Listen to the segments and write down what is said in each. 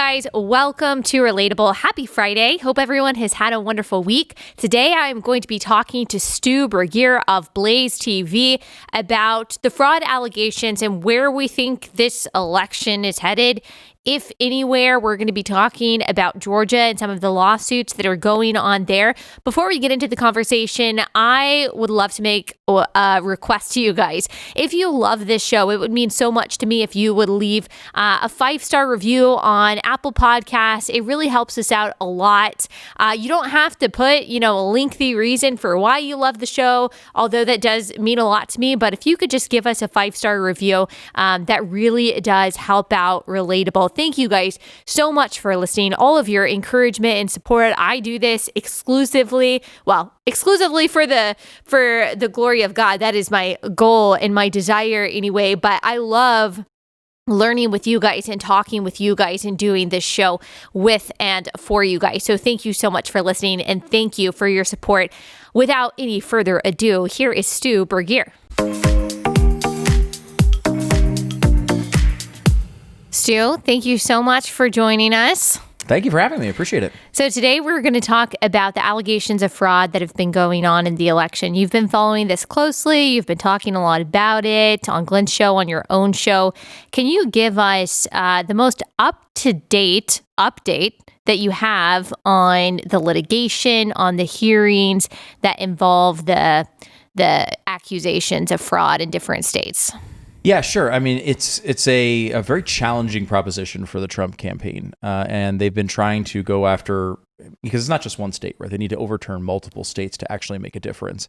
guys, welcome to Relatable. Happy Friday. Hope everyone has had a wonderful week. Today I'm going to be talking to Stu Burguiere of Blaze TV about the fraud allegations and where we think this election is headed. If anywhere, we're going to be talking about Georgia and some of the lawsuits that are going on there. Before we get into the conversation, I would love to make a request to you guys. If you love this show, it would mean so much to me if you would leave a 5-star review on Apple Podcasts. It really helps us out a lot. You don't have to put, a lengthy reason for why you love the show, although that does mean a lot to me. But if you could just give us a 5-star review, that really does help out Relatable. Thank you guys so much for listening, all of your encouragement and support. I do this exclusively for the glory of God. That is my goal and my desire anyway, but I love learning with you guys and talking with you guys and doing this show with and for you guys. So thank you so much for listening and thank you for your support. Without any further ado, here is Stu Burguiere. Stu, thank you so much for joining us. Thank you for having me. I appreciate it. So today we're going to talk about the allegations of fraud that have been going on in the election. You've been following this closely. You've been talking a lot about it on Glenn's show, on your own show. Can you give us the most up-to-date update that you have on the litigation, on the hearings that involve the accusations of fraud in different states? Yeah, sure. I mean, it's a very challenging proposition for the Trump campaign, and they've been trying to go after, because it's not just one state, right? They need to overturn multiple states to actually make a difference.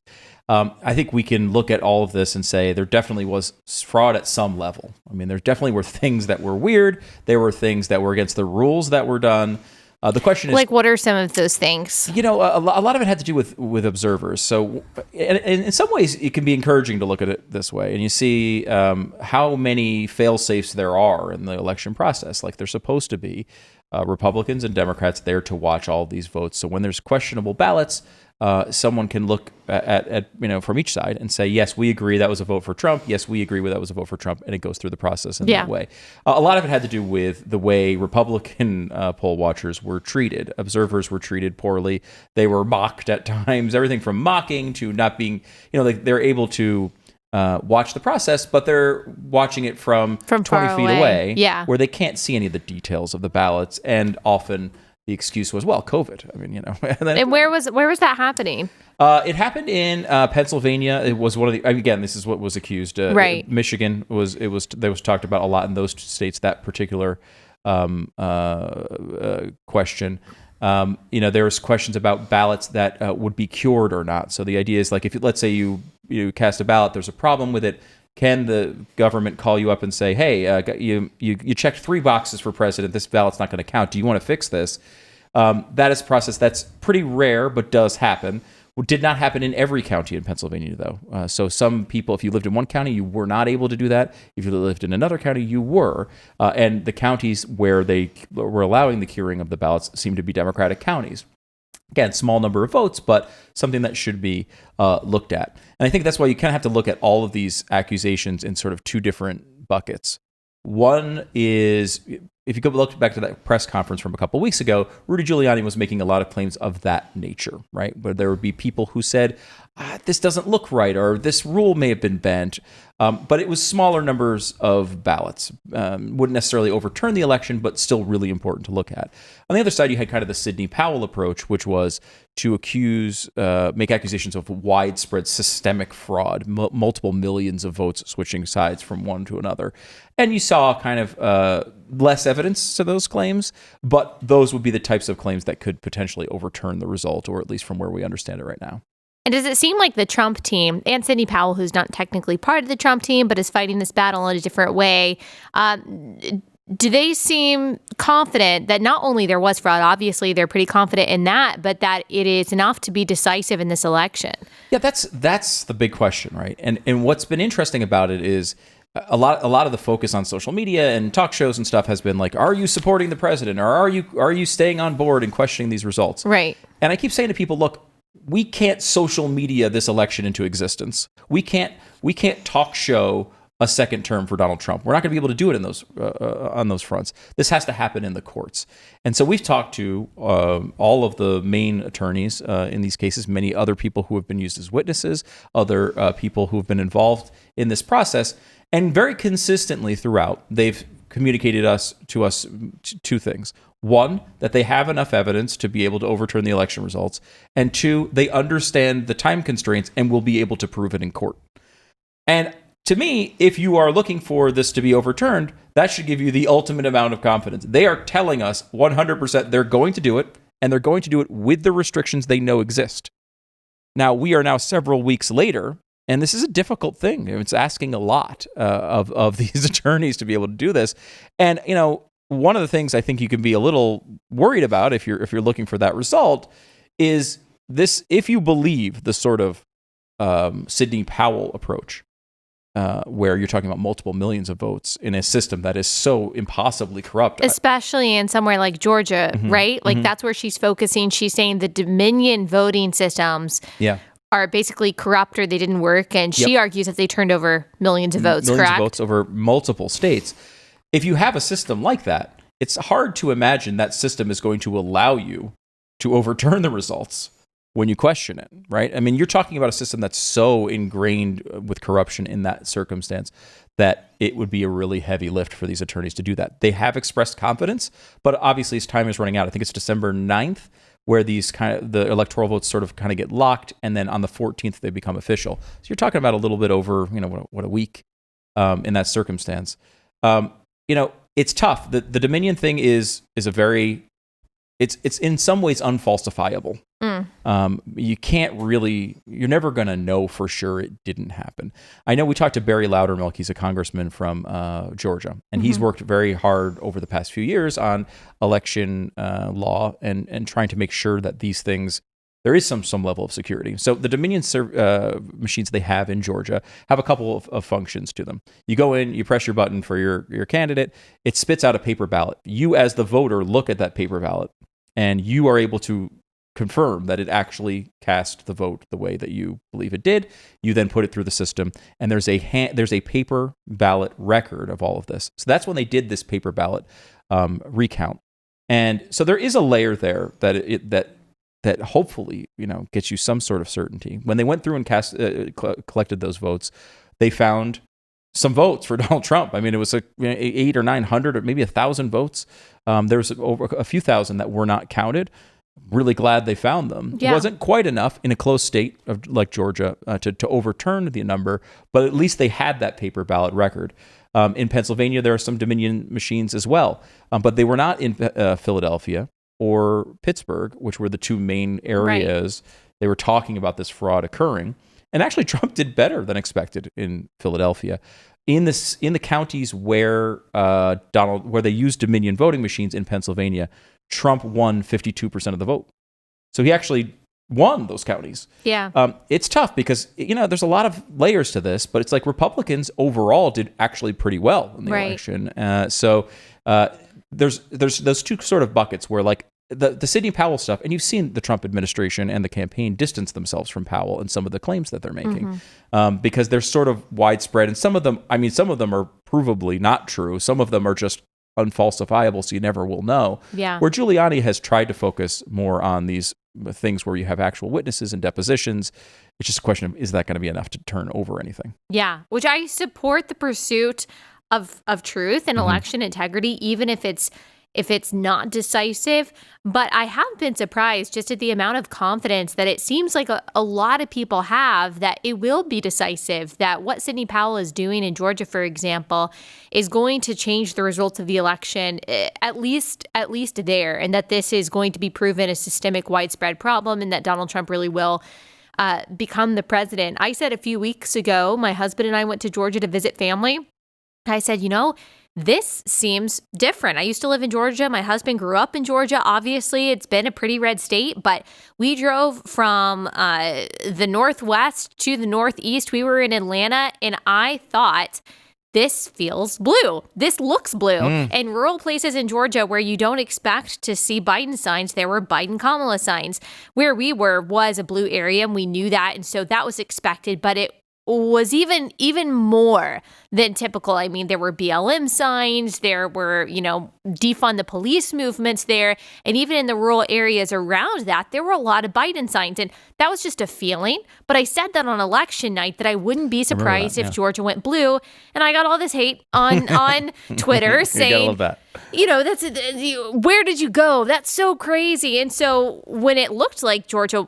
I think we can look at all of this and say there definitely was fraud at some level. I mean, there definitely were things that were weird. There were things that were against the rules that were done. The question is, like, what are some of those things? A lot of it had to do with observers. So in some ways, it can be encouraging to look at it this way. And you see how many fail-safes there are in the election process, like they're supposed to be. Republicans and Democrats there to watch all of these votes. So when there's questionable ballots, someone can look at from each side and say, yes, we agree that was a vote for Trump. Yes, we agree that was a vote for Trump. And it goes through the process in that way. A lot of it had to do with the way Republican poll watchers were treated. Observers were treated poorly. They were mocked at times, everything from mocking to not being, they're able to watch the process, but they're watching it from 20 feet away, where they can't see any of the details of the ballots. And often the excuse was, well, COVID. I mean, And where was that happening? It happened in Pennsylvania. It was one of the, again, this is what was accused. Right. Michigan was talked about a lot in those states, that particular question. There was questions about ballots that would be cured or not. So the idea is, like, if let's say you cast a ballot, there's a problem with it. Can the government call you up and say, hey, you checked 3 boxes for president. This ballot's not going to count. Do you want to fix this? That is a process that's pretty rare, but does happen. Did not happen in every county in Pennsylvania, though. So some people, if you lived in one county, you were not able to do that. If you lived in another county, you were. And the counties where they were allowing the curing of the ballots seem to be Democratic counties. Again, small number of votes, but something that should be looked at. And I think that's why you kind of have to look at all of these accusations in sort of 2 different buckets. One is, if you go look back to that press conference from a couple of weeks ago, Rudy Giuliani was making a lot of claims of that nature, right? Where there would be people who said, this doesn't look right, or this rule may have been bent. But it was smaller numbers of ballots. Wouldn't necessarily overturn the election, but still really important to look at. On the other side, you had kind of the Sidney Powell approach, which was to make accusations of widespread systemic fraud, multiple millions of votes switching sides from one to another. And you saw kind of less evidence to those claims, but those would be the types of claims that could potentially overturn the result, or at least from where we understand it right now. And does it seem like the Trump team and Sidney Powell, who's not technically part of the Trump team, but is fighting this battle in a different way, do they seem confident that not only there was fraud, obviously they're pretty confident in that, but that it is enough to be decisive in this election? Yeah, that's the big question, right? And what's been interesting about it is a lot of the focus on social media and talk shows and stuff has been like, are you supporting the president, or are you staying on board and questioning these results? Right. And I keep saying to people, look, we can't social media this election into existence. We can't talk show a second term for Donald Trump. We're not going to be able to do it in those on those fronts. This has to happen in the courts. And so we've talked to all of the main attorneys in these cases, many other people who have been used as witnesses, other people who have been involved in this process, and very consistently throughout, they've communicated to us two things. One, that they have enough evidence to be able to overturn the election results. And two, they understand the time constraints and will be able to prove it in court. And to me, if you are looking for this to be overturned, that should give you the ultimate amount of confidence. They are telling us 100% they're going to do it, and they're going to do it with the restrictions they know exist. Now, we are now several weeks later, and this is a difficult thing. It's asking a lot of these attorneys to be able to do this. And, one of the things I think you can be a little worried about if you're looking for that result is this: if you believe the sort of Sidney Powell approach, where you're talking about multiple millions of votes in a system that is so impossibly corrupt. Especially in somewhere like Georgia, right? Like that's where she's focusing. She's saying the Dominion voting systems are basically corrupt or they didn't work. And she argues that they turned over millions of votes, millions correct? Of votes over multiple states. If you have a system like that, it's hard to imagine that system is going to allow you to overturn the results when you question it, right? I mean, you're talking about a system that's so ingrained with corruption in that circumstance that it would be a really heavy lift for these attorneys to do that. They have expressed confidence, but obviously as time is running out, I think it's December 9th, where these the electoral votes sort of get locked, and then on the 14th they become official. So you're talking about a little bit over, what a week in that circumstance. It's tough. The Dominion thing is a very, it's in some ways unfalsifiable. You can't really, you're never going to know for sure it didn't happen. I know we talked to Barry Loudermilk. He's a congressman from Georgia, and he's worked very hard over the past few years on election law and trying to make sure that these things, there is some level of security. So the Dominion machines they have in Georgia have a couple of functions to them. You go in, you press your button for your candidate, it spits out a paper ballot. You as the voter look at that paper ballot, and you are able to confirm that it actually cast the vote the way that you believe it did. You then put it through the system, and there's a paper ballot record of all of this. So that's when they did this paper ballot recount. And so there is a layer there that hopefully gets you some sort of certainty. When they went through and collected those votes, they found some votes for Donald Trump. I mean, it was 800 or 900 or maybe 1,000 votes. There's over a few thousand that were not counted. Really glad they found them. Yeah. It wasn't quite enough in a close state like Georgia to overturn the number, but at least they had that paper ballot record. In Pennsylvania, there are some Dominion machines as well, but they were not in Philadelphia or Pittsburgh, which were the two main areas they were talking about this fraud occurring. And actually, Trump did better than expected in Philadelphia. In the counties where where they used Dominion voting machines in Pennsylvania, Trump won 52% of the vote. So he actually won those counties. Yeah. It's tough because, there's a lot of layers to this, but it's like Republicans overall did actually pretty well in the election. So there's those two sort of buckets where like the Sidney Powell stuff, and you've seen the Trump administration and the campaign distance themselves from Powell and some of the claims that they're making because they're sort of widespread. And some of them are provably not true. Some of them are just unfalsifiable, so you never will know. Yeah. Where Giuliani has tried to focus more on these things where you have actual witnesses and depositions, it's just a question of, is that going to be enough to turn over anything? Yeah, which I support the pursuit of truth and election integrity, even if it's not decisive. But I have been surprised just at the amount of confidence that it seems like a lot of people have that it will be decisive, that what Sidney Powell is doing in Georgia, for example, is going to change the results of the election, at least there, and that this is going to be proven a systemic, widespread problem, and that Donald Trump really will become the president. I said a few weeks ago, my husband and I went to Georgia to visit family. I said, this seems different. I used to live in Georgia. My husband grew up in Georgia. Obviously, it's been a pretty red state, but we drove from the Northwest to the Northeast. We were in Atlanta, and I thought, this feels blue. This looks blue. And rural places in Georgia where you don't expect to see Biden signs, there were Biden-Kamala signs. Where we were was a blue area, and we knew that, and so that was expected, but it was even more than typical. I mean, there were BLM signs, there were, defund the police movements there, and even in the rural areas around that, there were a lot of Biden signs, and that was just a feeling. But I said that on election night that I wouldn't be surprised if Georgia went blue, and I got all this hate on Twitter saying, that's where did you go? That's so crazy. And so when it looked like Georgia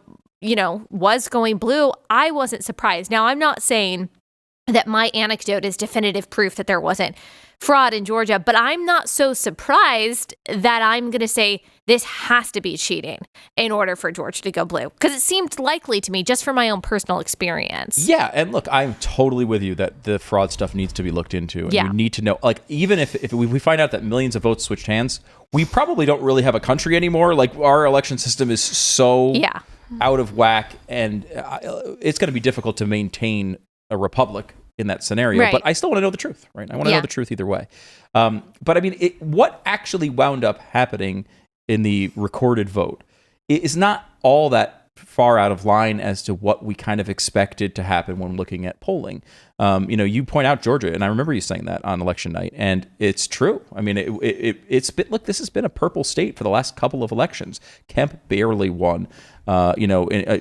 was going blue, I wasn't surprised. Now, I'm not saying that my anecdote is definitive proof that there wasn't fraud in Georgia, but I'm not so surprised that I'm going to say this has to be cheating in order for Georgia to go blue, because it seemed likely to me just from my own personal experience. Yeah, and look, I'm totally with you that the fraud stuff needs to be looked into. And we need to know, like, even if we find out that millions of votes switched hands, we probably don't really have a country anymore. Like, our election system is so out of whack, and it's going to be difficult to maintain a republic in that scenario. But I still want to know the truth, right? I want to know the truth either way. But I mean, what actually wound up happening in the recorded vote is not all that far out of line as to what we kind of expected to happen when looking at polling. You point out Georgia, and I remember you saying that on election night, and it's true. I mean, it's been, look, this has been a purple state for the last couple of elections. Kemp barely won.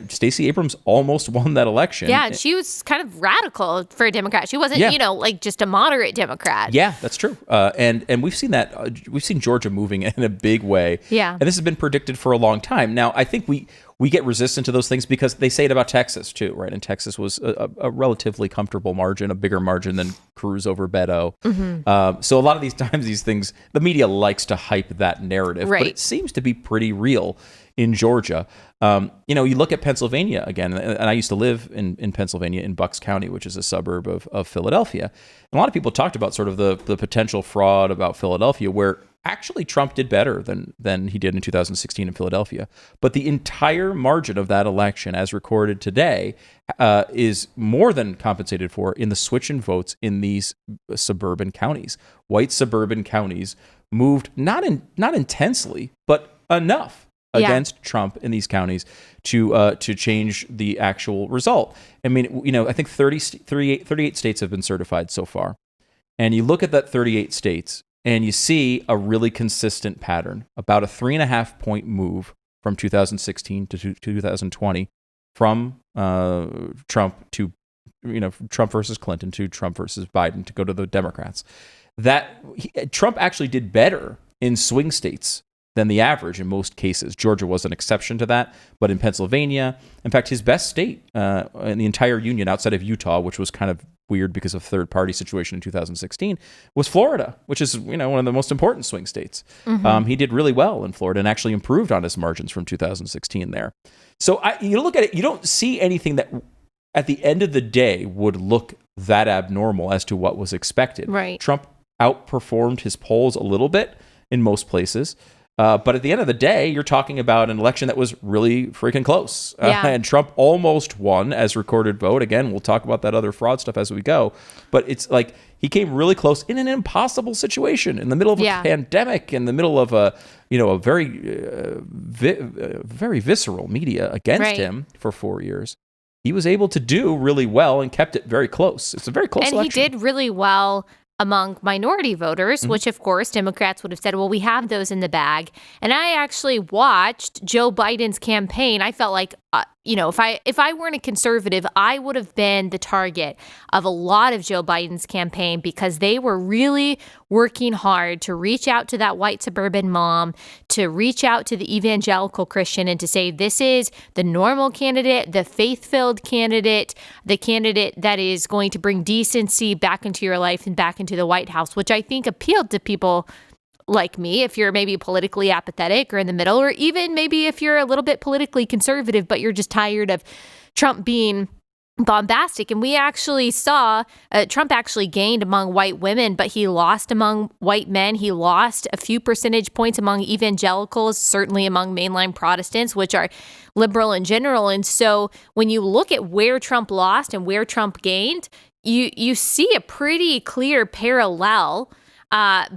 Stacey Abrams almost won that election. Yeah, and she was kind of radical for a Democrat. She wasn't, like just a moderate Democrat. Yeah, that's true. And we've seen that. We've seen Georgia moving in a big way. Yeah. And this has been predicted for a long time. Now, I think we get resistant to those things because they say it about Texas too, right? And Texas was a relatively comfortable margin, a bigger margin than Cruz over Beto. Mm-hmm. So a lot of these times, these things, the media likes to hype that narrative, but it seems to be pretty real in Georgia. You look at Pennsylvania again, and I used to live in Pennsylvania in Bucks County, which is a suburb of Philadelphia. And a lot of people talked about sort of the potential fraud about Philadelphia, where actually Trump did better than he did in 2016 in Philadelphia. But the entire margin of that election, as recorded today, is more than compensated for in the switch in votes in these suburban counties. White suburban counties moved not intensely, but enough against Trump in these counties to change the actual result. I mean, I think 38 states have been certified so far. And you look at that 38 states and you see a really consistent pattern, about a 3.5 point move from 2016 to 2020 from Trump to, Trump versus Clinton to Trump versus Biden to go to the Democrats. Trump actually did better in swing states than the average in most cases. Georgia was an exception to that, but in Pennsylvania, in fact, his best state in the entire union outside of Utah, which was kind of weird because of third-party situation in 2016, was Florida, which is one of the most important swing states. Mm-hmm. He did really well in Florida and actually improved on his margins from 2016 there. So you look at it, you don't see anything that at the end of the day would look that abnormal as to what was expected. Right. Trump outperformed his polls a little bit in most places. But at the end of the day, you're talking about an election that was really freaking close. And Trump almost won as recorded vote. Again, we'll talk about that other fraud stuff as we go. But it's like he came really close in an impossible situation in the middle of a pandemic, in the middle of a very visceral media against him for 4 years. He was able to do really well and kept it very close. It's a very close election. And he did really well among minority voters, which of course Democrats would have said, well, we have those in the bag. And I actually watched Joe Biden's campaign. I felt like, if I weren't a conservative, I would have been the target of a lot of Joe Biden's campaign, because they were really working hard to reach out to that white suburban mom, to reach out to the evangelical Christian, and to say, this is the normal candidate, the faith-filled candidate, the candidate that is going to bring decency back into your life and back into the White House, which I think appealed to people like me, if you're maybe politically apathetic or in the middle, or even maybe if you're a little bit politically conservative, but you're just tired of Trump being bombastic. And we actually saw Trump actually gained among white women, but he lost among white men. He lost a few percentage points among evangelicals, certainly among mainline Protestants, which are liberal in general. And so when you look at where Trump lost and where Trump gained, you see a pretty clear parallel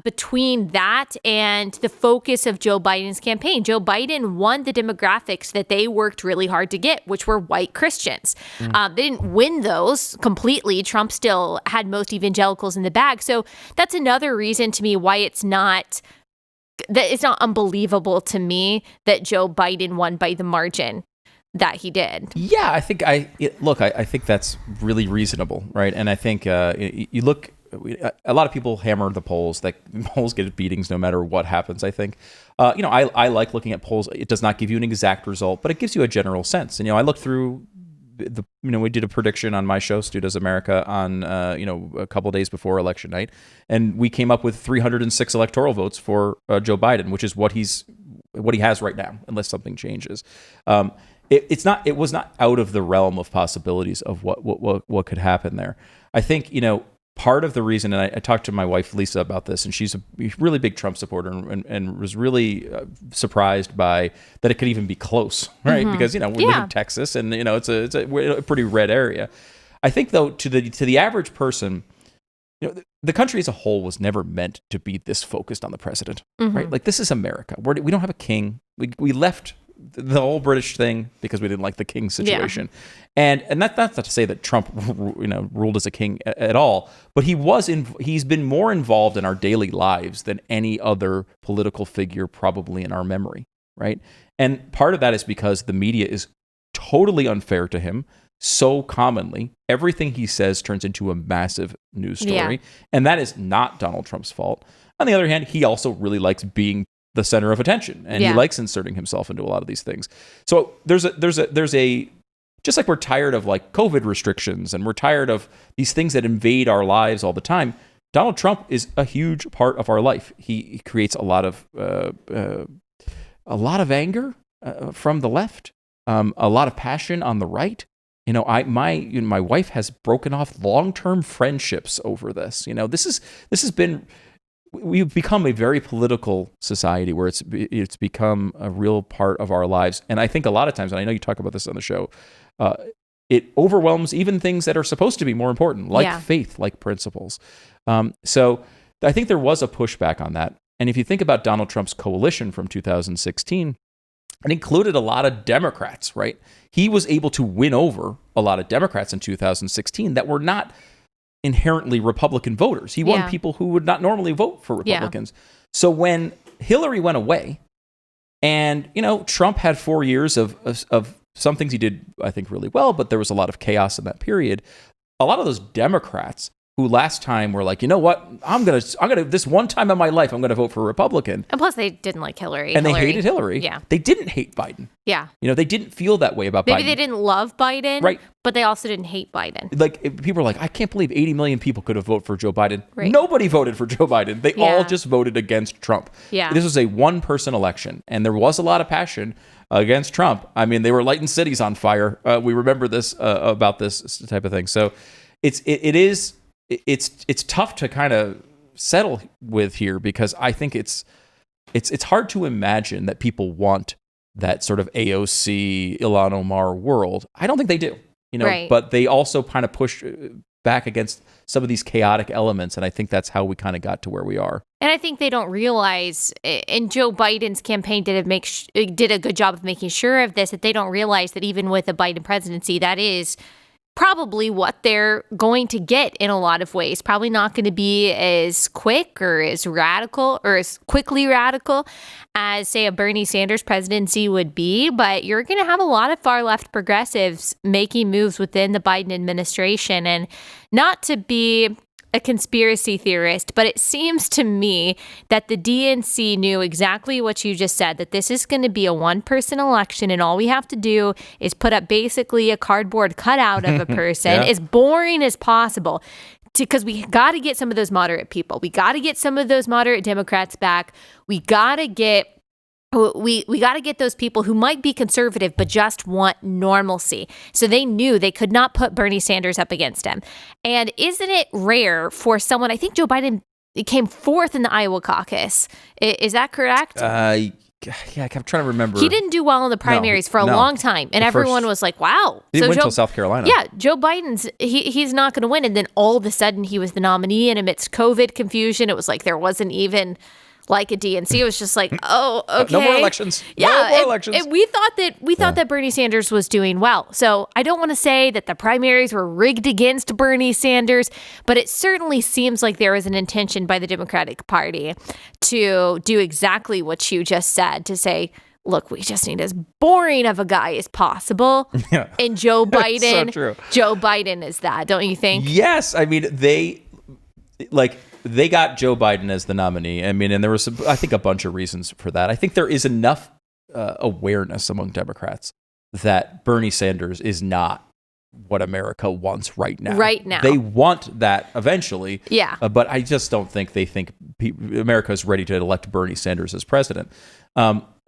between that and the focus of Joe Biden's campaign. Joe Biden won the demographics that they worked really hard to get, which were white Christians. They didn't win those completely. Trump still had most evangelicals in the bag. So that's another reason to me why it's not unbelievable to me that Joe Biden won by the margin that he did. Yeah, I think I think that's really reasonable, right? And I think you look. A lot of people hammer the polls. That polls get beatings no matter what happens. I think, I like looking at polls. It does not give you an exact result, but it gives you a general sense. And I looked through we did a prediction on my show, Stu Does America, on a couple of days before election night, and we came up with 306 electoral votes for Joe Biden, which is what he has right now, unless something changes. It was not out of the realm of possibilities of what could happen there. I think part of the reason, and I talked to my wife Lisa about this, and she's a really big Trump supporter, and was really surprised by that it could even be close, right? Because we live in Texas, and it's a pretty red area. I think though, to the average person, the country as a whole was never meant to be this focused on the president, right? Like, this is America. We don't have a king. We left the whole British thing because we didn't like the king situation. And that's not to say that Trump ruled as a king at all, but he's been more involved in our daily lives than any other political figure probably in our memory, right? And part of that is because the media is totally unfair to him. So commonly, everything he says turns into a massive news story, and that is not Donald Trump's fault. On the other hand, he also really likes being the center of attention, and he likes inserting himself into a lot of these things. So there's a just like we're tired of like COVID restrictions, and we're tired of these things that invade our lives all the time. Donald Trump is a huge part of our life. He creates a lot of anger from the left, a lot of passion on the right. My wife has broken off long-term friendships over this. This has been. We've become a very political society where it's become a real part of our lives. And I think a lot of times, and I know you talk about this on the show, it overwhelms even things that are supposed to be more important, like faith, like principles. So I think there was a pushback on that. And if you think about Donald Trump's coalition from 2016, it included a lot of Democrats, right? He was able to win over a lot of Democrats in 2016 that were not inherently Republican voters. He won people who would not normally vote for Republicans. So when Hillary went away, and Trump had 4 years of some things he did, I think, really well, but there was a lot of chaos in that period. A lot of those Democrats who last time were like, you know what, I'm gonna this one time in my life I'm gonna vote for a Republican. And plus they didn't like Hillary. And they hated Hillary. Yeah. They didn't hate Biden. Yeah. They didn't feel that way about Biden. Maybe they didn't love Biden, right? But they also didn't hate Biden. Like, people are like, I can't believe 80 million people could have voted for Joe Biden. Right. Nobody voted for Joe Biden. They all just voted against Trump. Yeah. This was a one-person election, and there was a lot of passion against Trump. I mean, they were lighting cities on fire. We remember this about this type of thing. So it's tough to kind of settle with here, because I think it's hard to imagine that people want that sort of AOC, Ilhan Omar world. I don't think they do, right. But they also kind of push back against some of these chaotic elements, and I think that's how we kind of got to where we are. And I think they don't realize, and Joe Biden's campaign did a good job of making sure of this, that they don't realize that even with a Biden presidency, that is probably what they're going to get in a lot of ways. Probably not going to be as quick or as radical or as quickly radical as, say, a Bernie Sanders presidency would be, but you're going to have a lot of far left progressives making moves within the Biden administration. And not to be a conspiracy theorist, but it seems to me that the DNC knew exactly what you just said, that this is going to be a one-person election, and all we have to do is put up basically a cardboard cutout of a person, as boring as possible, because we got to get some of those moderate people. We got to get some of those moderate Democrats back. We got to get those people who might be conservative but just want normalcy. So they knew they could not put Bernie Sanders up against him. And isn't it rare for someone, I think Joe Biden came fourth in the Iowa caucus. Is that correct? yeah, I'm trying to remember. He didn't do well in the primaries for a long time, and everyone was like, "Wow." He went to South Carolina. Yeah, Joe Biden's he's not going to win, and then all of a sudden he was the nominee, and amidst COVID confusion, it was like there wasn't even like a DNC. It was just like, oh, okay, no more elections. Yeah, no more elections. And we thought that Bernie Sanders was doing well. So I don't want to say that the primaries were rigged against Bernie Sanders, but it certainly seems like there was an intention by the Democratic Party to do exactly what you just said, to say, look, we just need as boring of a guy as possible. Yeah. And Joe Biden, so true. Joe Biden is that, don't you think? Yes. I mean, they got Joe Biden as the nominee. I mean, and there was, I think, a bunch of reasons for that. I think there is enough awareness among Democrats that Bernie Sanders is not what America wants right now. Right now. They want that eventually. Yeah. But I just don't think they think America is ready to elect Bernie Sanders as president.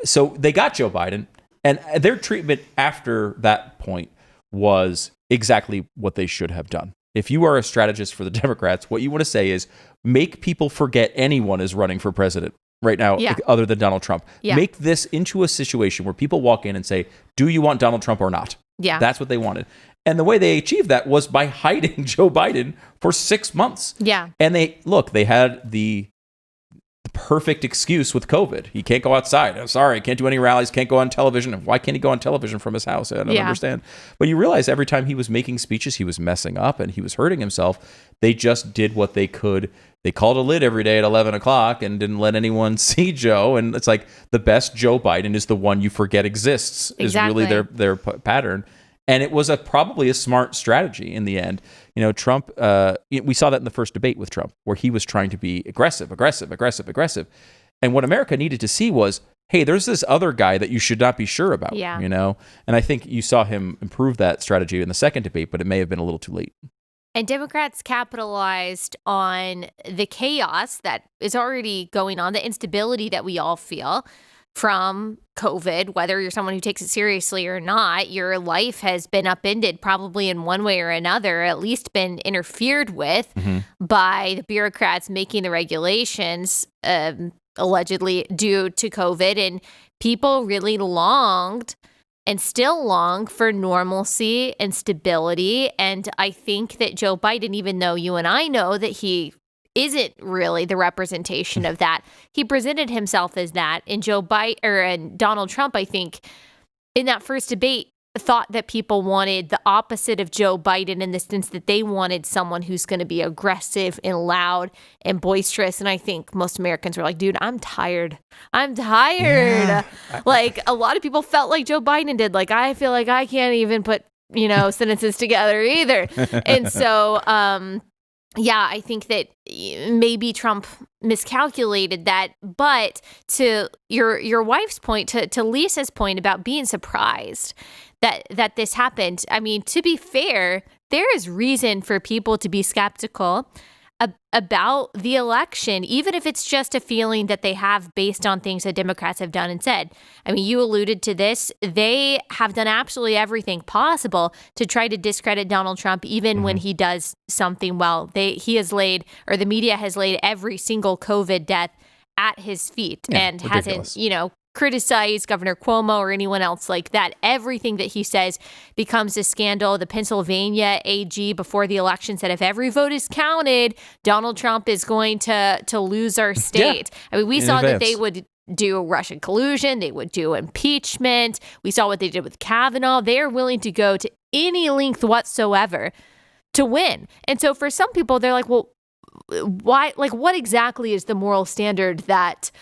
So they got Joe Biden, and their treatment after that point was exactly what they should have done. If you are a strategist for the Democrats, what you want to say is make people forget anyone is running for president right now other than Donald Trump. Yeah. Make this into a situation where people walk in and say, do you want Donald Trump or not? Yeah. That's what they wanted. And the way they achieved that was by hiding Joe Biden for 6 months. Yeah. And they had the perfect excuse with COVID. He can't go outside. I'm sorry, can't do any rallies, can't go on television. Why can't he go on television from his house? I don't understand. But you realize every time he was making speeches, he was messing up and he was hurting himself. They just did what they could. They called a lid every day at 11 o'clock and didn't let anyone see Joe. And it's like the best Joe Biden is the one you forget exists, exactly. is really their pattern. And it was probably a smart strategy in the end. You know, Trump, we saw that in the first debate with Trump, where he was trying to be aggressive. And what America needed to see was, hey, there's this other guy that you should not be sure about, you know? And I think you saw him improve that strategy in the second debate, but it may have been a little too late. And Democrats capitalized on the chaos that is already going on, the instability that we all feel from COVID, whether you're someone who takes it seriously or not. Your life has been upended probably in one way or another, at least been interfered with by the bureaucrats making the regulations allegedly due to COVID. And people really longed and still long for normalcy and stability. And I think that Joe Biden, even though you and I know that he isn't really the representation of that, he presented himself as that. And and Donald Trump, I think, in that first debate, thought that people wanted the opposite of Joe Biden, in the sense that they wanted someone who's going to be aggressive and loud and boisterous. And I think most Americans were like, dude, I'm tired. Yeah. Like, a lot of people felt like Joe Biden did. Like, I feel like I can't even put, sentences together either. And so, yeah, I think that maybe Trump miscalculated that. But to your wife's point, to Lisa's point about being surprised that this happened, I mean, to be fair, there is reason for people to be skeptical about the election, even if it's just a feeling that they have based on things that Democrats have done and said. I mean, you alluded to this. They have done absolutely everything possible to try to discredit Donald Trump, even when he does something well. The media has laid every single COVID death at his feet and ridiculous. hasn't, criticize Governor Cuomo or anyone else like that. Everything that he says becomes a scandal. The Pennsylvania AG before the election said if every vote is counted, Donald Trump is going to lose our state. Yeah. I mean, we saw that they would do Russian collusion. They would do impeachment. We saw what they did with Kavanaugh. They are willing to go to any length whatsoever to win. And so for some people, they're like, well, why? Like, what exactly is the moral standard that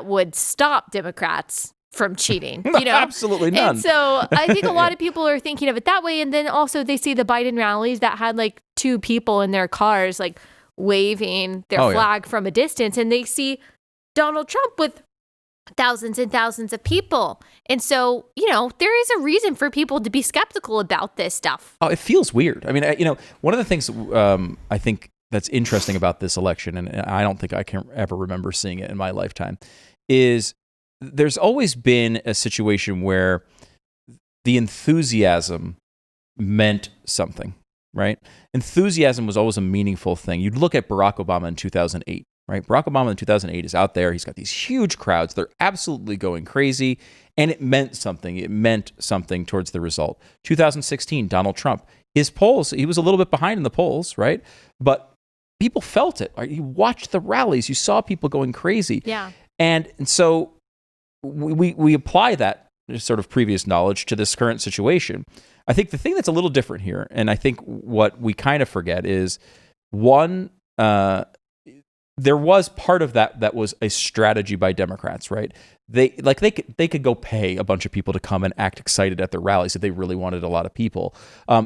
would stop Democrats from cheating? Absolutely none. And so I think a lot of people are thinking of it that way. And then also they see the Biden rallies that had like two people in their cars, like waving their flag from a distance. And they see Donald Trump with thousands and thousands of people. And so, there is a reason for people to be skeptical about this stuff. Oh, it feels weird. I mean, one of the things I think that's interesting about this election, and I don't think I can ever remember seeing it in my lifetime, is there's always been a situation where the enthusiasm meant something, right? Enthusiasm was always a meaningful thing. You'd look at Barack Obama in 2008, right? Barack Obama in 2008 is out there. He's got these huge crowds. They're absolutely going crazy. And it meant something. It meant something towards the result. 2016, Donald Trump. His polls, he was a little bit behind in the polls, right? But people felt it. Right? You watched the rallies. You saw people going crazy. Yeah. And so we apply that sort of previous knowledge to this current situation. I think the thing that's a little different here, and I think what we kind of forget is, one, there was part of that was a strategy by Democrats, right? They could go pay a bunch of people to come and act excited at their rallies if they really wanted a lot of people.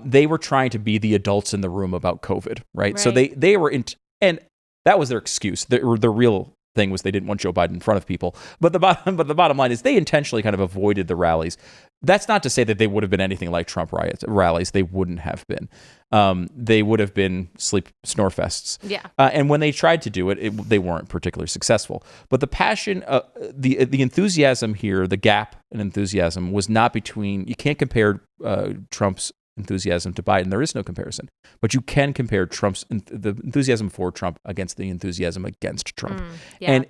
They were trying to be the adults in the room about COVID, right? So they were and that was their excuse. The real thing was they didn't want Joe Biden in front of people. But the bottom line is they intentionally kind of avoided the rallies. That's not to say that they would have been anything like Trump rallies. They wouldn't have been. They would have been snore fests. Yeah. And when they tried to do it, they weren't particularly successful. But the passion, the enthusiasm here, the gap in enthusiasm was not between. You can't compare Trump's enthusiasm to Biden. There is no comparison. But you can compare the enthusiasm for Trump against the enthusiasm against Trump. Yeah,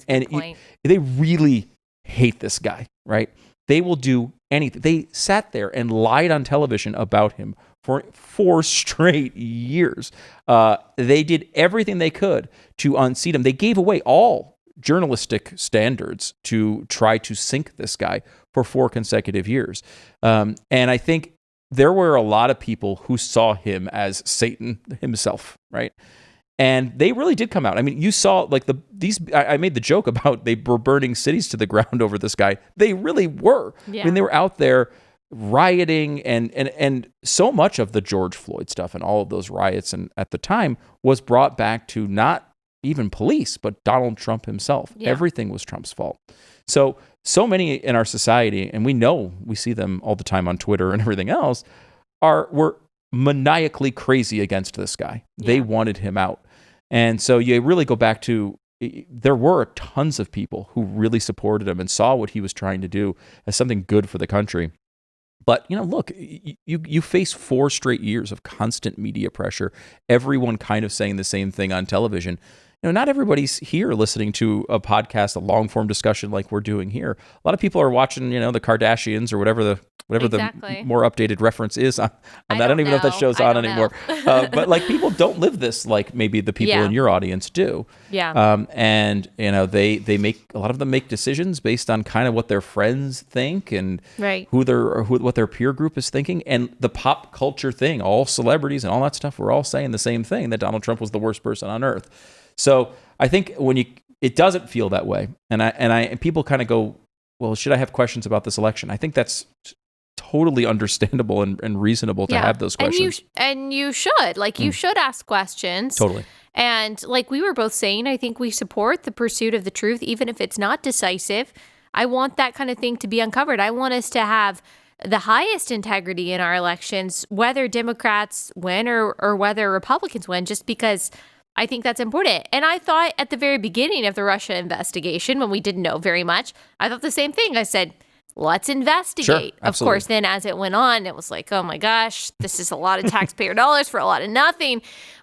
they really hate this guy, right? They will do anything. They sat there and lied on television about him for 4 straight years. They did everything they could to unseat him. They gave away all journalistic standards to try to sink this guy for 4 consecutive years. And I think there were a lot of people who saw him as Satan himself, right? And they really did come out. I mean, you saw like I made the joke about they were burning cities to the ground over this guy. They really were. Yeah. I mean, they were out there rioting and so much of the George Floyd stuff and all of those riots and at the time was brought back to not even police, but Donald Trump himself. Yeah. Everything was Trump's fault. So many in our society, and we see them all the time on Twitter and everything else, were maniacally crazy against this guy. Yeah. They wanted him out. And so you really go back to, there were tons of people who really supported him and saw what he was trying to do as something good for the country. But, look, you face 4 straight years of constant media pressure, everyone kind of saying the same thing on television. Not everybody's here listening to a podcast, a long-form discussion like we're doing here. A lot of people are watching, the Kardashians or whatever the more updated reference is on that. I don't even know if that show's on anymore. But like people don't live this like maybe the people in your audience do. Yeah. And they make, a lot of them make decisions based on kind of what their friends think and what their peer group is thinking, and the pop culture thing. All celebrities and all that stuff were all saying the same thing, that Donald Trump was the worst person on earth. So I think it doesn't feel that way, and people kind of go, well, should I have questions about this election? I think that's totally understandable and reasonable to have those questions. And you should you should ask questions. Totally. And like we were both saying, I think we support the pursuit of the truth, even if it's not decisive. I want that kind of thing to be uncovered. I want us to have the highest integrity in our elections, whether Democrats win or whether Republicans win, just because I think that's important. And I thought at the very beginning of the Russia investigation, when we didn't know very much, I thought the same thing. I said, let's investigate. Sure, of course, then as it went on, it was like, oh my gosh, this is a lot of taxpayer dollars for a lot of nothing.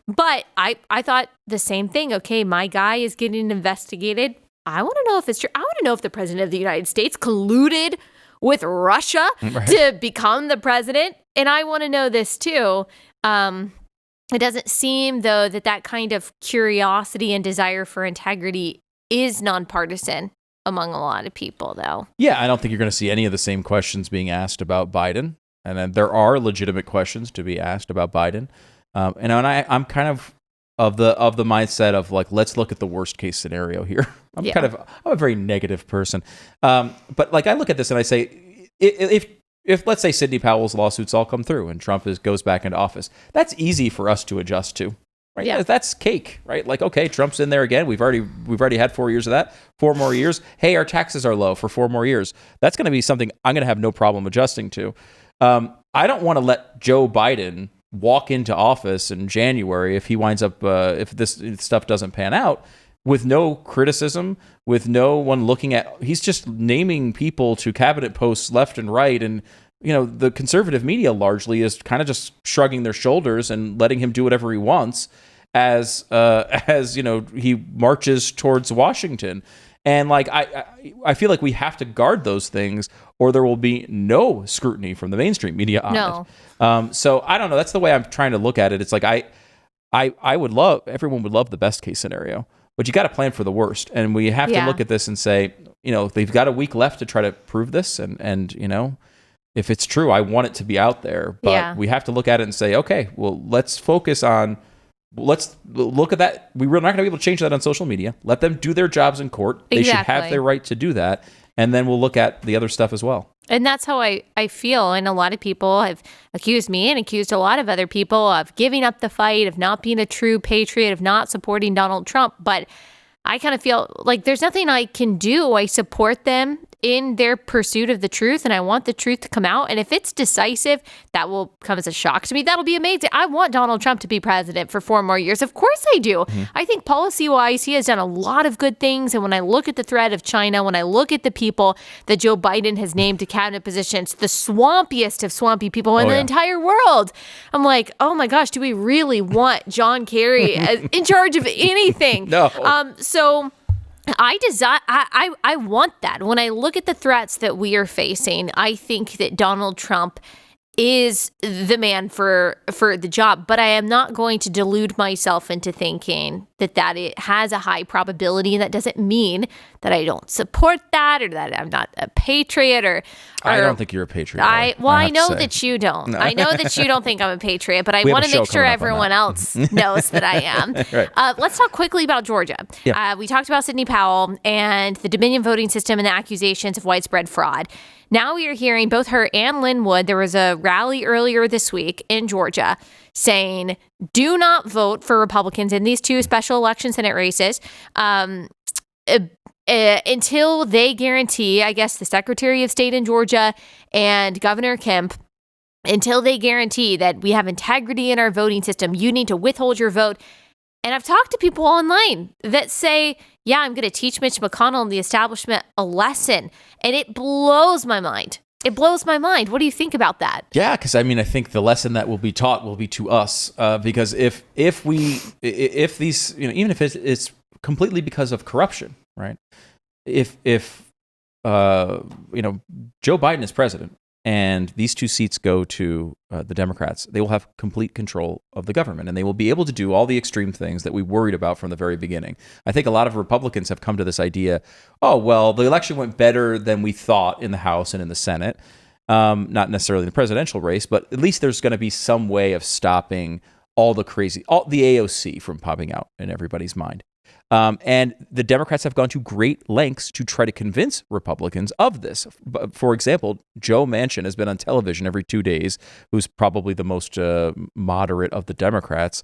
But I thought the same thing. Okay, my guy is getting investigated. I want to know if it's true. I want to know if the president of the United States colluded with Russia to become the president. And I want to know this too. It doesn't seem, though, that kind of curiosity and desire for integrity is nonpartisan among a lot of people, though. Yeah, I don't think you're going to see any of the same questions being asked about Biden. And then there are legitimate questions to be asked about Biden. And I'm kind of the mindset of like, let's look at the worst case scenario here. I'm a very negative person. But like I look at this and I say, if let's say Sidney Powell's lawsuits all come through and Trump goes back into office, that's easy for us to adjust to, right? Yeah. That's cake, right? Like, okay, Trump's in there again. We've already had 4 years of that. 4 more years. Hey, our taxes are low for 4 more years. That's going to be something I'm going to have no problem adjusting to. I don't want to let Joe Biden walk into office in January if he winds up if this stuff doesn't pan out, with no criticism, with no one looking at, he's just naming people to cabinet posts left and right. And, the conservative media largely is kind of just shrugging their shoulders and letting him do whatever he wants. as he marches towards Washington. And like I feel like we have to guard those things, or there will be no scrutiny from the mainstream media on it. So I don't know. That's the way I'm trying to look at it. It's like everyone would love the best case scenario, but you got to plan for the worst. And we have to look at this and say, they've got a week left to try to prove this, and if it's true, I want it to be out there. But we have to look at it and say, okay, well, let's look at that. We're not going to be able to change that on social media. Let them do their jobs in court. They should have their right to do that. And then we'll look at the other stuff as well. And that's how I feel. And a lot of people have accused me and accused a lot of other people of giving up the fight, of not being a true patriot, of not supporting Donald Trump. But I kind of feel like there's nothing I can do. I support them in their pursuit of the truth, and I want the truth to come out. And if it's decisive, that will come as a shock to me. That'll be amazing. I want Donald Trump to be president for 4 more years. Of course I do. Mm-hmm. I think policy-wise, he has done a lot of good things. And when I look at the threat of China, when I look at the people that Joe Biden has named to cabinet positions, the swampiest of swampy people in the entire world, I'm like, oh my gosh, do we really want John Kerry in charge of anything? No. So I want that. When I look at the threats that we are facing, I think that Donald Trump is the man for the job, but I am not going to delude myself into thinking that it has a high probability. That doesn't mean that I don't support that, or that I'm not a patriot, or I don't think you're a patriot. I know that you don't. No. I know that you don't think I'm a patriot, but I want to make sure everyone else knows that I am. Right. Let's talk quickly about Georgia. Yeah. We talked about Sidney Powell and the Dominion voting system and the accusations of widespread fraud. Now we are hearing both her and Lynn Wood. There was a rally earlier this week in Georgia saying, do not vote for Republicans in these 2 special election Senate races until they guarantee, I guess, the Secretary of State in Georgia and Governor Kemp, until they guarantee that we have integrity in our voting system. You need to withhold your vote. And I've talked to people online that say, yeah, I'm going to teach Mitch McConnell and the establishment a lesson. And it blows my mind. It blows my mind. What do you think about that? Yeah, because I think the lesson that will be taught will be to us. Because if these, even if it's completely because of corruption, right? If Joe Biden is president, and these 2 seats go to the Democrats, they will have complete control of the government, and they will be able to do all the extreme things that we worried about from the very beginning. I think a lot of Republicans have come to this idea, oh, well, the election went better than we thought in the House and in the Senate. Not necessarily in the presidential race, but at least there's going to be some way of stopping all the AOC from popping out in everybody's mind. And the Democrats have gone to great lengths to try to convince Republicans of this. For example, Joe Manchin has been on television every 2 days, who's probably the most moderate of the Democrats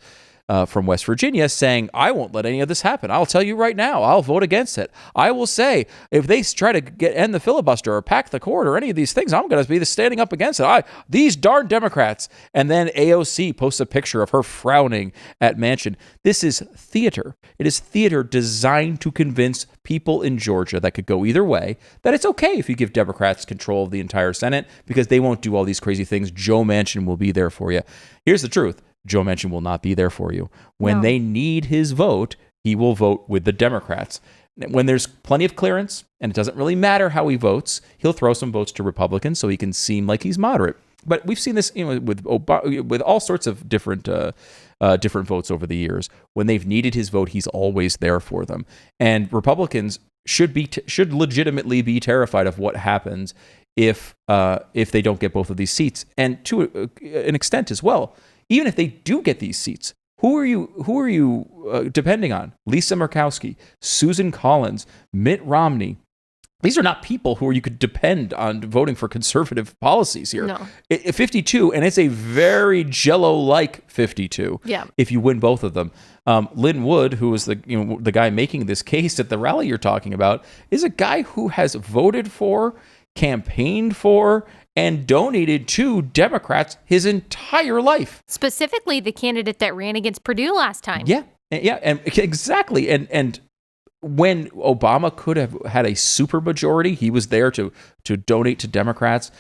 from West Virginia, saying, I won't let any of this happen. I'll tell you right now, I'll vote against it. I will say, if they try to end the filibuster or pack the court or any of these things, I'm going to be standing up against it. These darn Democrats. And then AOC posts a picture of her frowning at Manchin. This is theater. It is theater designed to convince people in Georgia that could go either way that it's okay if you give Democrats control of the entire Senate, because they won't do all these crazy things. Joe Manchin will be there for you. Here's the truth. Joe Manchin will not be there for you. When they need his vote, he will vote with the Democrats. When there's plenty of clearance, and it doesn't really matter how he votes, he'll throw some votes to Republicans so he can seem like he's moderate. But we've seen this with all sorts of different votes over the years. When they've needed his vote, he's always there for them. And Republicans should legitimately be terrified of what happens if they don't get both of these seats, and to an extent as well. Even if they do get these seats, who are you depending on? Lisa Murkowski, Susan Collins, Mitt Romney. These are not people who you could depend on voting for conservative policies here. No. 52, and it's a very Jell-O-like 52. Yeah. If you win both of them, Lynn Wood, who was the guy making this case at the rally you're talking about, is a guy who has voted for, campaigned for, and donated to Democrats his entire life. Specifically, the candidate that ran against Purdue last time. Yeah, and exactly. And when Obama could have had a super majority, he was there to donate to Democrats.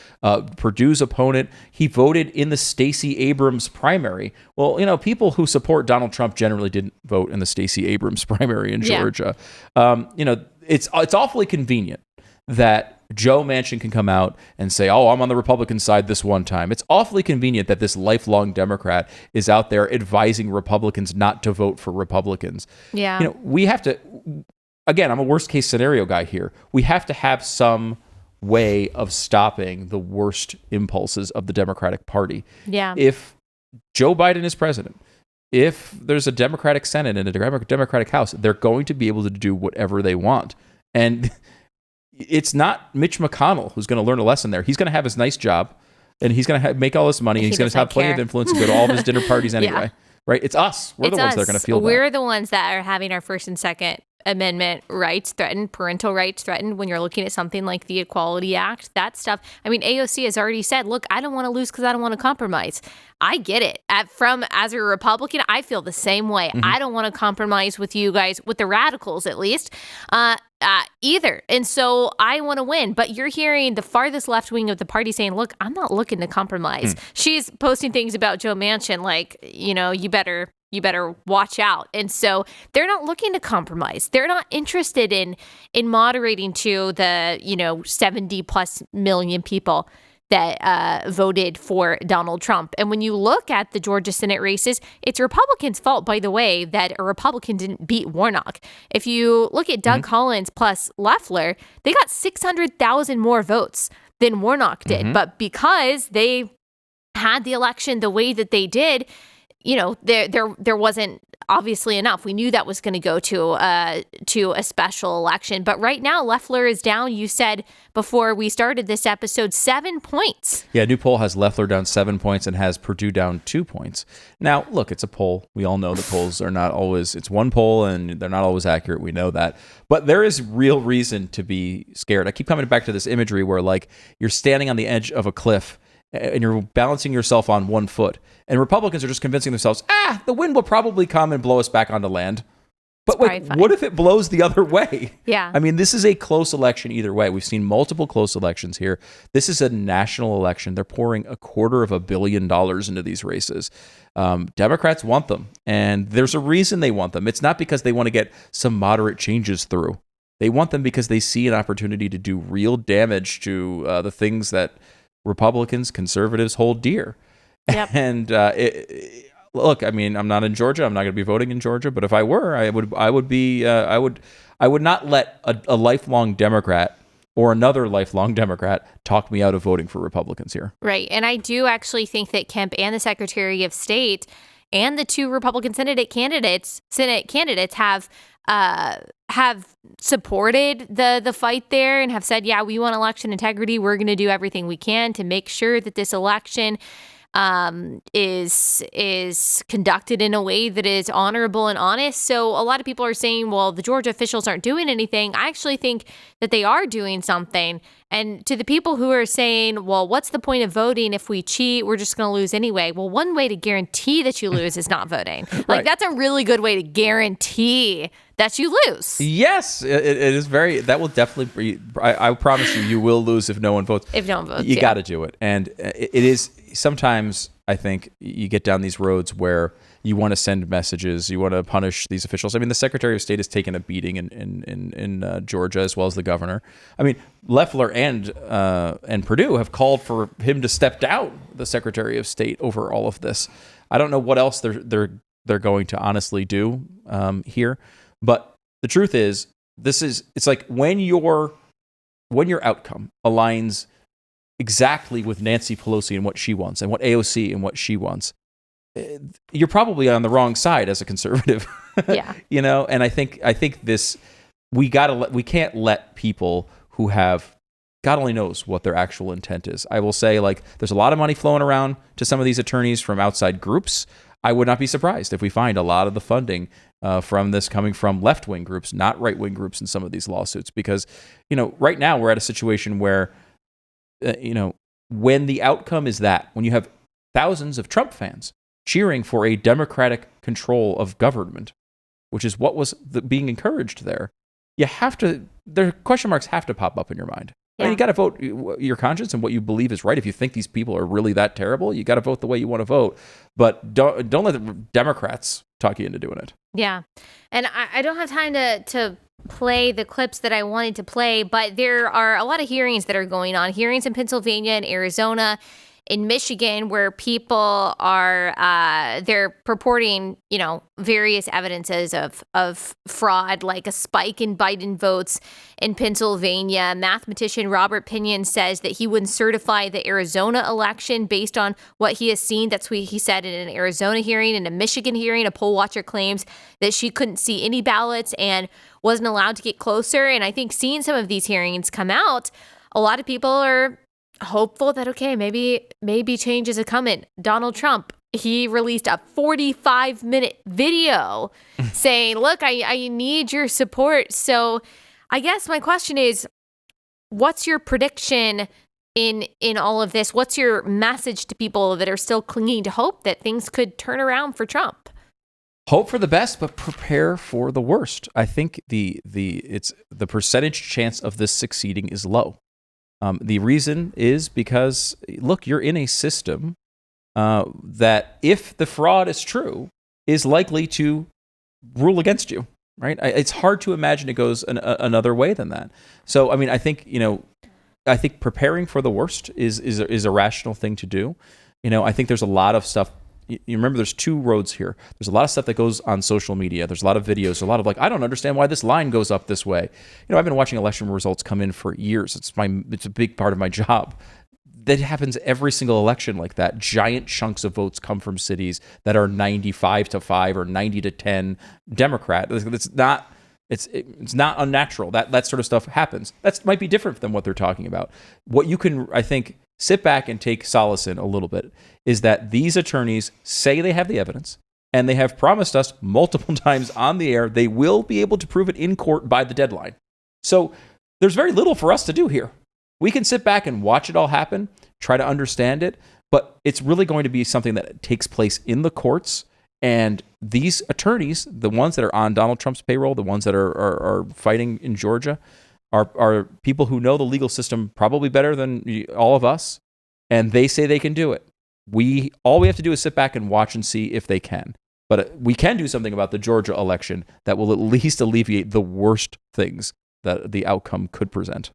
Perdue's opponent, he voted in the Stacey Abrams primary. Well, people who support Donald Trump generally didn't vote in the Stacey Abrams primary in Georgia. It's awfully convenient that Joe Manchin can come out and say, "Oh, I'm on the Republican side this one time." It's awfully convenient that this lifelong Democrat is out there advising Republicans not to vote for Republicans. Yeah. We have to, again, I'm a worst case scenario guy here. We have to have some way of stopping the worst impulses of the Democratic Party. Yeah. If Joe Biden is president, if there's a Democratic Senate and a Democratic House, they're going to be able to do whatever they want. And it's not Mitch McConnell who's going to learn a lesson there. He's going to have his nice job, and he's going to make all this money, and he's going to have plenty of influence and go to all of his dinner parties anyway. Right? It's us. We're the ones that are going to feel that. We're the ones that are having our First and Second Amendment rights threatened, parental rights threatened when you're looking at something like the Equality Act, that stuff. I mean, AOC has already said, look, I don't want to lose because I don't want to compromise. I get it. As a Republican, I feel the same way. Mm-hmm. I don't want to compromise with you guys, with the radicals at least, either. And so I want to win. But you're hearing the farthest left wing of the party saying, look, I'm not looking to compromise. She's posting things about Joe Manchin like, you better watch out. And so they're not looking to compromise. They're not interested in moderating to the 70 plus million people that voted for Donald Trump. And when you look at the Georgia Senate races, it's Republicans' fault, by the way, that a Republican didn't beat Warnock. If you look at Doug Collins plus Loeffler, they got 600,000 more votes than Warnock did. But because they had the election the way that they did, there wasn't obviously enough. We knew that was going to go to a special election. But right now, Loeffler is down, you said before we started this episode, 7 points. Yeah, new poll has Loeffler down 7 points and has Perdue down 2 points. Now, look, it's a poll. We all know that polls are not always, it's one poll and they're not always accurate. We know that. But there is real reason to be scared. I keep coming back to this imagery where like you're standing on the edge of a cliff and you're balancing yourself on one foot. And Republicans are just convincing themselves, the wind will probably come and blow us back onto land. But wait, what if it blows the other way? Yeah. I mean, this is a close election either way. We've seen multiple close elections here. This is a national election. They're pouring $250 million into these races. Democrats want them, and there's a reason they want them. It's not because they want to get some moderate changes through. They want them because they see an opportunity to do real damage to the things that Republicans, conservatives hold dear. Yep. And look, I mean, I'm not in Georgia. I'm not going to be voting in Georgia. But if I were, I would not let a lifelong Democrat or another lifelong Democrat talk me out of voting for Republicans here. Right. And I do actually think that Kemp and the Secretary of State and the two Republican Senate candidates have supported the fight there and have said, yeah, we want election integrity. We're going to do everything we can to make sure that this election is conducted in a way that is honorable and honest. So a lot of people are saying, well, the Georgia officials aren't doing anything. I actually think that they are doing something. And to the people who are saying, well, what's the point of voting if we cheat? We're just going to lose anyway. Well, one way to guarantee that you lose is not voting. Like, that's a really good way to guarantee that you lose. Yes, it is very, that will definitely be, I promise you will lose if no one votes. If no one votes, you got to do it. And it is, sometimes I think you get down these roads where you want to send messages, you want to punish these officials. I mean, the Secretary of State has taken a beating in Georgia, as well as the governor. I mean, Loeffler and Perdue have called for him to step down, the Secretary of State, over all of this. I don't know what else they're going to honestly do here, but the truth is, it's like when your outcome aligns exactly with Nancy Pelosi and what she wants, and what AOC and what she wants, you're probably on the wrong side as a conservative. Yeah. And I think this, we can't let people who have, God only knows what their actual intent is. I will say, like, there's a lot of money flowing around to some of these attorneys from outside groups. I would not be surprised if we find a lot of the funding from this coming from left-wing groups, not right-wing groups in some of these lawsuits, because, right now we're at a situation where, when the outcome is that, when you have thousands of Trump fans cheering for a Democratic control of government, which is what was being encouraged there, their question marks have to pop up in your mind. Yeah. You got to vote your conscience and what you believe is right. If you think these people are really that terrible, you got to vote the way you want to vote. But don't let the Democrats talk you into doing it. Yeah. And I don't have time to play the clips that I wanted to play, but there are a lot of hearings that are going on. Hearings in Pennsylvania and Arizona, in Michigan, where people are they're purporting, various evidences of fraud, like a spike in Biden votes in Pennsylvania. Mathematician Robert Pinion says that he wouldn't certify the Arizona election based on what he has seen. That's what he said in an Arizona hearing. In a Michigan hearing, a poll watcher claims that she couldn't see any ballots and wasn't allowed to get closer. And I think seeing some of these hearings come out, a lot of people are hopeful that, okay, maybe change is a coming. Donald Trump, he released a 45-minute video saying, look, I need your support. So I guess my question is, what's your prediction in all of this? What's your message to people that are still clinging to hope that things could turn around for Trump? Hope for the best, but prepare for the worst. I think the percentage chance of this succeeding is low. The reason is because, look, you're in a system that, if the fraud is true, is likely to rule against you, right? It's hard to imagine it goes another way than that. So, I mean, I think preparing for the worst is a rational thing to do. I think there's a lot of stuff. You remember, there's two roads here. There's a lot of stuff that goes on social media. There's a lot of videos, a lot of I don't understand why this line goes up this way. I've been watching election results come in for years. It's a big part of my job. That happens every single election like that. Giant chunks of votes come from cities that are 95-5 or 90-10 Democrat. It's not unnatural. That sort of stuff happens. That might be different than what they're talking about. What you can, I think, sit back and take solace in a little bit is that these attorneys say they have the evidence, and they have promised us multiple times on the air they will be able to prove it in court by the deadline. So there's very little for us to do here. We can sit back and watch it all happen, try to understand it, but it's really going to be something that takes place in the courts. And these attorneys, the ones that are on Donald Trump's payroll, the ones that are fighting in Georgia, are people who know the legal system probably better than all of us, and they say they can do it. All we have to do is sit back and watch and see if they can. But we can do something about the Georgia election that will at least alleviate the worst things that the outcome could present.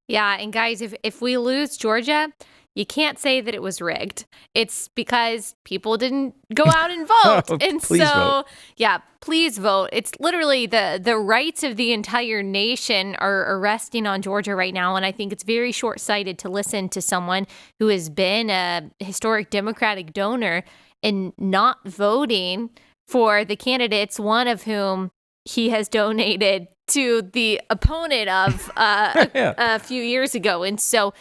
Yeah, and guys, if we lose Georgia, you can't say that it was rigged. It's because people didn't go out and vote. And vote. Yeah, please vote. It's literally the rights of the entire nation are resting on Georgia right now. And I think it's very short-sighted to listen to someone who has been a historic Democratic donor and not voting for the candidates, one of whom he has donated to the opponent of a few years ago. And so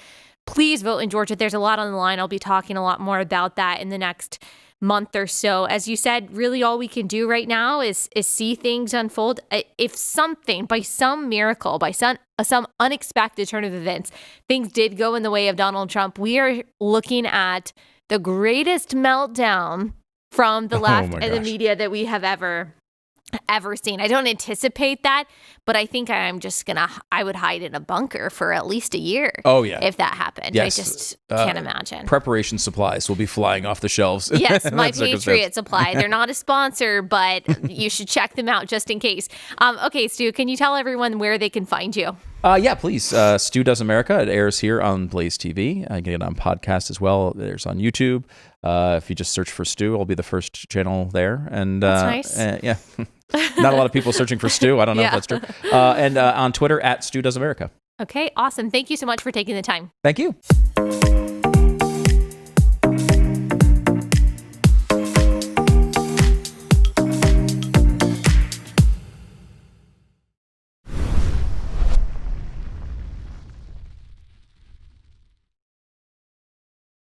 please vote in Georgia. There's a lot on the line. I'll be talking a lot more about that in the next month or so. As you said, really all we can do right now is see things unfold. If something, by some miracle, by some unexpected turn of events, things did go in the way of Donald Trump, we are looking at the greatest meltdown from the left and the media that we have ever seen. I don't anticipate that, but I think I would hide in a bunker for at least a year. Oh, yeah. If that happened. Yes. I just can't imagine. Preparation supplies will be flying off the shelves. Yes, My Patriot Supply. They're not a sponsor, but you should check them out just in case. Okay, Stu, can you tell everyone where they can find you? Yeah, please. Stu Does America. It airs here on Blaze TV. I get it on podcast as well. It airs on YouTube. If you just search for Stu, I'll be the first channel there. And that's nice. Yeah. Not a lot of people searching for Stu. I don't know if that's true. And on Twitter @Stu Does America. Okay, awesome. Thank you so much for taking the time. Thank you.